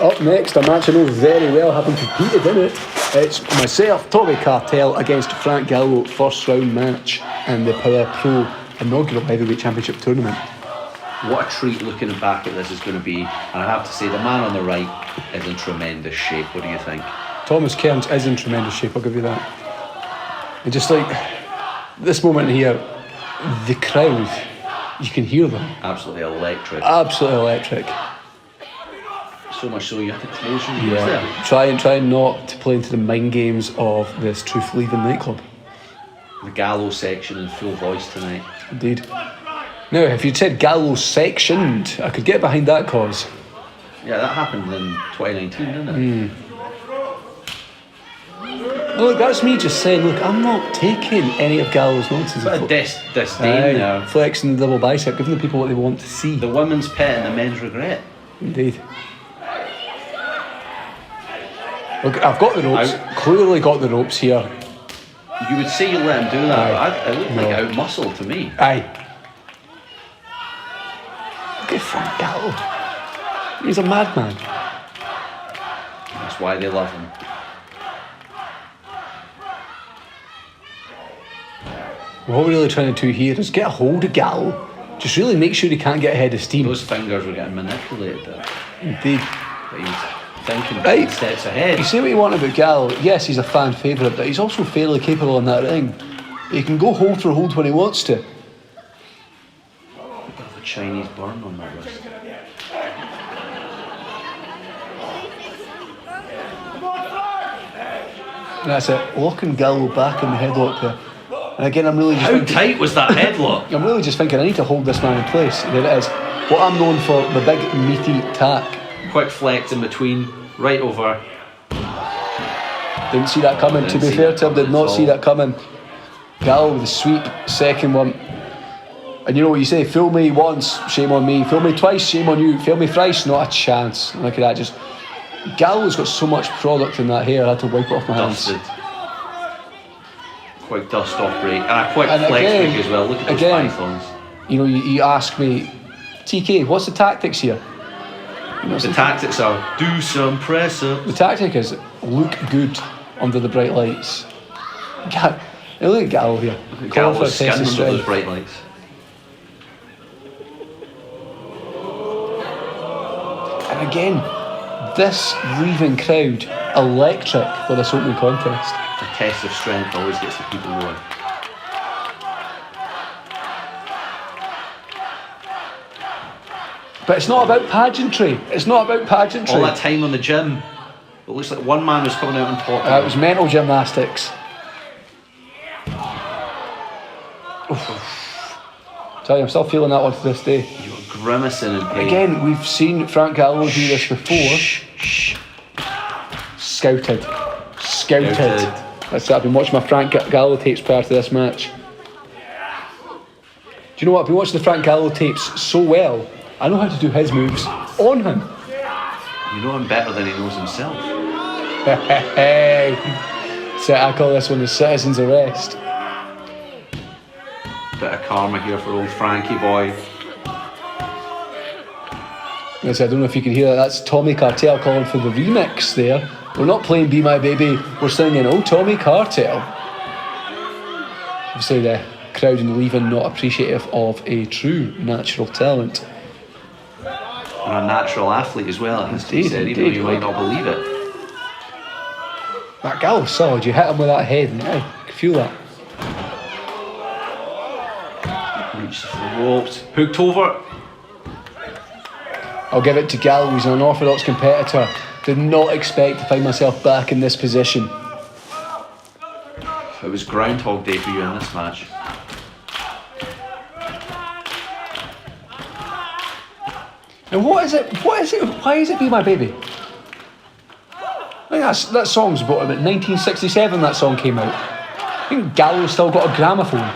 Up next, a match I know very well, having competed in it. It's myself, Tommy Kartel, against Frank Gallo, first round match in the Power Pro inaugural heavyweight championship tournament. What a treat looking back at this is going to be. And I have to say, the man on the right is in tremendous shape. What do you think? Thomas Kearns is in tremendous shape, I'll give you that. And just like this moment here, the crowd, you can hear them. Absolutely electric. Absolutely electric. So much so you have to close your ears there. Try not to play into the mind games of this Truth Leven nightclub. The Gallo section in full voice tonight. Indeed. Now, if you'd said Gallo sectioned, I could get behind that cause. Yeah, that happened in 2019, didn't it? Look, that's me just saying, look, I'm not taking any of Gallo's nonsense. But a disdain there. Flexing the double bicep, giving the people what they want to see. The women's pet and the men's regret. Indeed. Look, I've got the ropes. Clearly got the ropes here. You would say you let him do that, Aye. but it looked like out-muscled to me. Aye. Look at Frank Gallo. He's a madman. That's why they love him. What we're really trying to do here is get a hold of Gallo. Just really make sure he can't get ahead of steam. Those fingers were getting manipulated there. Indeed. But he's thinking Right. steps ahead. You say what you want about Gallo. Yes, he's a fan favourite, but he's also fairly capable in that ring. He can go hold for hold when he wants to. Bit of a Chinese burn on that wrist. And that's it. Locking Gallo back in the headlock there. And again, I'm really just How tight was that headlock? I'm really just thinking I need to hold this man in place. There it is. What I'm known for, the big meaty tack. Quick flex in between, right over. Didn't see that coming. To be fair to him, did not see that coming. Gallo with the sweep, second one. And you know what you say, fool me once, shame on me. Fool me twice, shame on you. Fail me thrice, not a chance. Look at that, just... Gallo's got so much product in that hair, I had to wipe it off my hands. Dusted. Quick dust off break. And a quick And flex again- break as well. Look at those again- pythons. You know, you ask me, TK, what's the tactics here? You know, The tactics are do some press ups. the tactic is look good under the bright lights. Now look at Gallo here. Calling for a Gallo's test skin of under those strength. bright lights. And again, this Leven crowd, electric for this opening contest. The test of strength always gets the people going. But it's not about pageantry. It's not about pageantry. All that time on the gym, it looks like one man was coming out on top. It was mental gymnastics. Tell you, I'm still feeling that one to this day. You were grimacing in pain. Again, we've seen Frank Gallo do this before. Shh. Scouted. That's it. I've been watching my Frank Gallo tapes prior to this match. Do you know what? I've been watching the Frank Gallo tapes so well, I know how to do his moves on him. You know him better than he knows himself. Hey. So I call this one the citizen's arrest. Bit of karma here for old Frankie boy. Yes, I don't know if you can hear that. That's Tommy Kartel calling for the remix there. We're not playing Be My Baby, we're singing Oh Tommy Kartel. Obviously the crowd in Leven not appreciative of a true natural talent. And a natural athlete as well, it has to be said, even though you might not believe it. That Gallo's solid, you hit him with that head and I can feel that. Reached for the ropes, hooked over. I'll give it to Gallo, he's an unorthodox competitor. Did not expect to find myself back in this position. It was Groundhog Day for you in this match. And what is it? Why is it Be My Baby? I think that song's about 1967 that song came out. I think Gallo's still got a gramophone.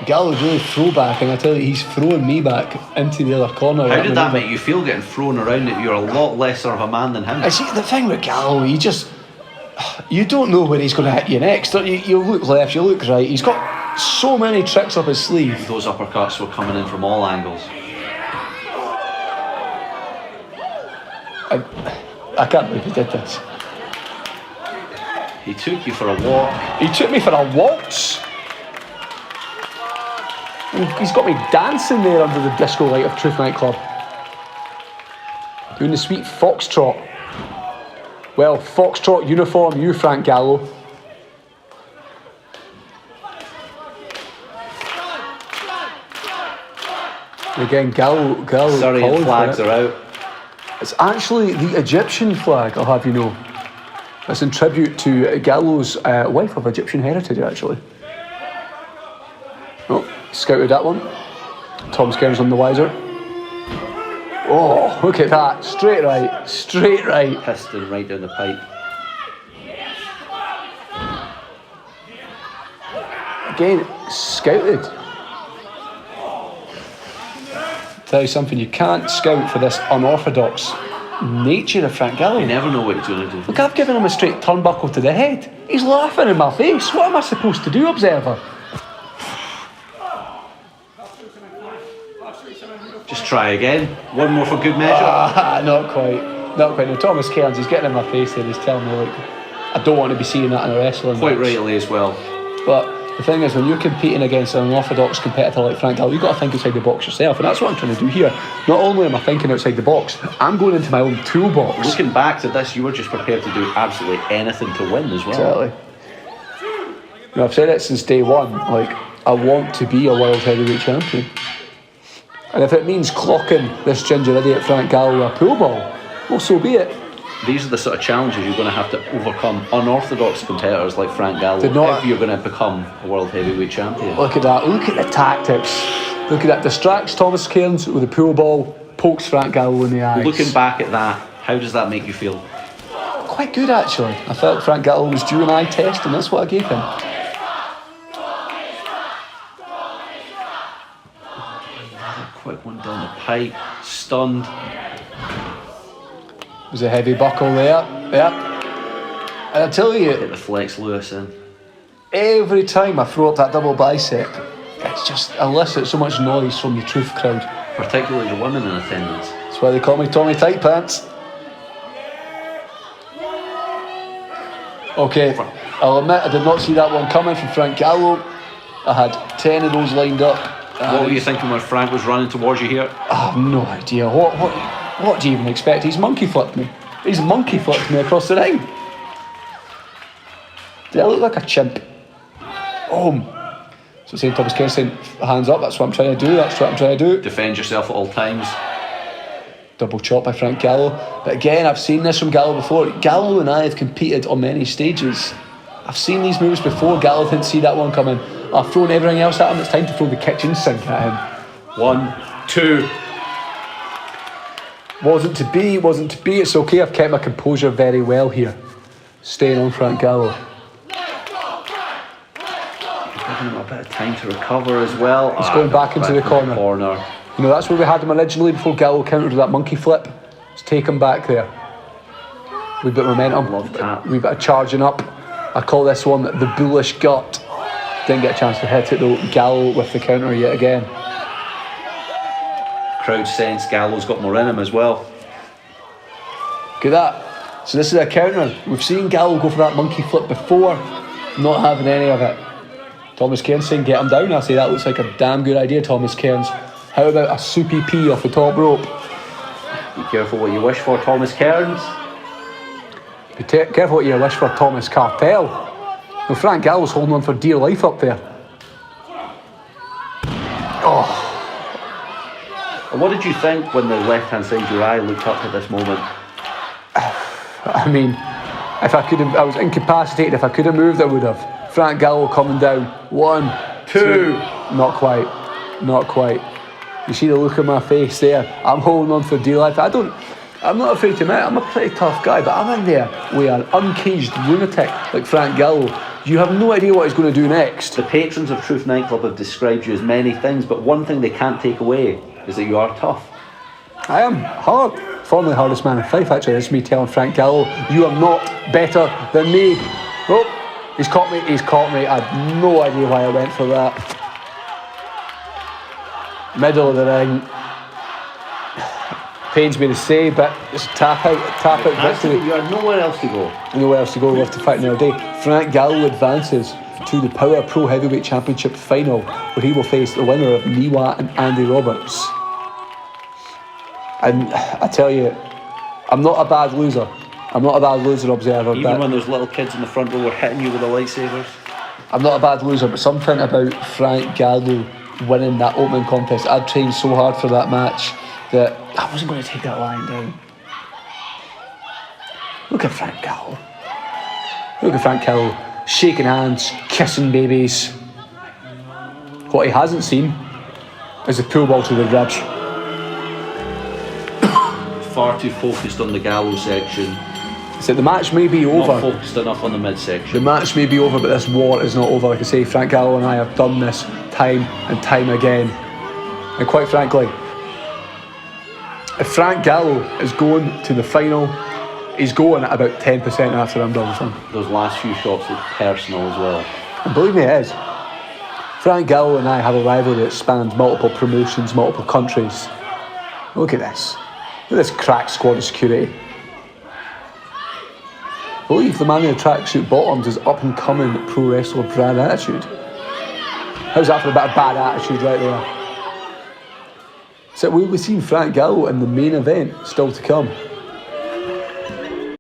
Gallo's really throwback, and I tell you, he's throwing me back into the other corner. How did that make you feel getting thrown around if you're a lot lesser of a man than him? I see, the thing with Gallo, you don't know where he's going to hit you next. You look left, you look right. He's got so many tricks up his sleeve. Those uppercuts were coming in from all angles. I can't believe he did this. He took you for a walk. He took me for a waltz. He's got me dancing there under the disco light of Truth Nightclub. Doing the sweet foxtrot. Well, foxtrot uniform, you Frank Gallo. Again, Gallo. Syrian flags are out. It's actually the Egyptian flag, I'll have you know. It's in tribute to Gallo's wife of Egyptian heritage, actually. Oh, scouted that one. Thomas Kearns on the wiser. Oh, look at that. Straight right. Straight right. Piston right down the pipe. Again, scouted. Tell you something, you can't scout for this unorthodox nature of Frank Gallo. You never know what he's going to do. Look, I've given him a straight turnbuckle to the head. He's laughing in my face. What am I supposed to do, observer? Just try again. One more for good measure. Not quite. Not quite. No, Thomas Kearns, he's getting in my face there. He's telling me, like, I don't want to be seeing that in a wrestling Quite match. rightly as well. But the thing is, when you're competing against an unorthodox competitor like Frank Gallo, you've got to think outside the box yourself, and that's what I'm trying to do here. Not only am I thinking outside the box, I'm going into my own toolbox. Looking back to this, you were just prepared to do absolutely anything to win as well. Exactly. You know, I've said it since day one, like, I want to be a world heavyweight champion. And if it means clocking this ginger idiot Frank Gallo a pool ball, well, so be it. These are the sort of challenges you're going to have to overcome unorthodox competitors like Frank Gallo if you're going to become a world heavyweight champion. Look at that. Look at the tactics. Look at that. Distracts Thomas Kearns with a pool ball, pokes Frank Gallo in the eyes. Looking back at that, how does that make you feel? Quite good, actually. I felt Frank Gallo was due an eye test, and that's what I gave him. Quick one down the pipe, stunned. There's a heavy buckle there. Yep. And I tell you, Get the flex Lewis in. every time I throw up that double bicep, it's just elicits so much noise from the Truth crowd. Particularly the women in attendance. That's why they call me Tommy Tight Pants. Okay, I'll admit I did not see that one coming from Frank Gallo. I had 10 of those lined up. What were you thinking when Frank was running towards you here? I have no idea. What do you even expect? He's monkey flipped me. He's monkey flipped me across the ring. Do I look like a chimp? So saying Thomas Kearns saying hands up, that's what I'm trying to do, that's what I'm trying to do. Defend yourself at all times. Double chop by Frank Gallo. But again, I've seen this from Gallo before. Gallo and I have competed on many stages. I've seen these moves before. Gallo didn't see that one coming. I've thrown everything else at him. It's time to throw the kitchen sink at him. 1, 2. Wasn't to be. It's okay. I've kept my composure very well here. Staying on Frank Gallo. Giving him a bit of time to recover as well. He's going back into the corner. You know, that's where we had him originally before Gallo countered with that monkey flip. Let's take him back there. We've got momentum. We've got a charging up. I call this one the bullish gut. Didn't get a chance to hit it though. Gallo with the counter yet again. Crowd sense Gallo's got more in him as well. Look at that. So this is a counter. We've seen Gallo go for that monkey flip before, not having any of it. Thomas Kearns saying get him down. I say that looks like a damn good idea, Thomas Kearns. How about a soupy pea off the top rope? Be careful what you wish for, Thomas Kearns. Be careful what you wish for, Thomas Kartel. Well, Frank Gallo's holding on for dear life up there. Oh. What did you think when the left-hand side of your eye looked up at this moment? I mean, if I could have, I was incapacitated. If I could have moved, I would have. Frank Gallo coming down. 1, 2. Not quite. You see the look on my face there. I'm holding on for dear life. I'm not afraid to admit I'm a pretty tough guy, but I'm in there with an uncaged lunatic like Frank Gallo. You have no idea what he's going to do next. The patrons of Truth Nightclub have described you as many things, but one thing they can't take away is that you are tough. I am hard. Formerly hardest man in Fife, actually. It's me telling Frank Gallo, you are not better than me. Oh, He's caught me. I have no idea why I went for that. Middle of the ring. Pains me to say, but it's tap out victory. You have nowhere else to go. Nowhere else to go. We'll have to fight another day. Frank Gallo advances to the Power Pro Heavyweight Championship final, where he will face the winner of Niwa and Andy Roberts. And I tell you, I'm not a bad loser. I'm not a bad loser observer. Even when those little kids in the front row were hitting you with the lightsabers. I'm not a bad loser, but something about Frank Gallo winning that opening contest. I'd trained so hard for that match that I wasn't going to take that lying down. Look at Frank Gallo. Look at Frank Gallo shaking hands, kissing babies. What he hasn't seen is the pool ball to the ribs. Far too focused on the Gallo section. So the match may be over. Not focused enough on the midsection. The match may be over, but this war is not over. Like I say, Frank Gallo and I have done this time and time again. And quite frankly, if Frank Gallo is going to the final, he's going at about 10% after I'm done with him. Those last few shots look personal as well. And believe me, it is. Frank Gallo and I have a rivalry that spans multiple promotions, multiple countries. Look at this. Look at this crack squad of security. I believe the man in the tracksuit bottoms is up and coming pro wrestler Brad Attitude. How's that for a bit of bad attitude right there? So we've seen Frank Gallo in the main event still to come.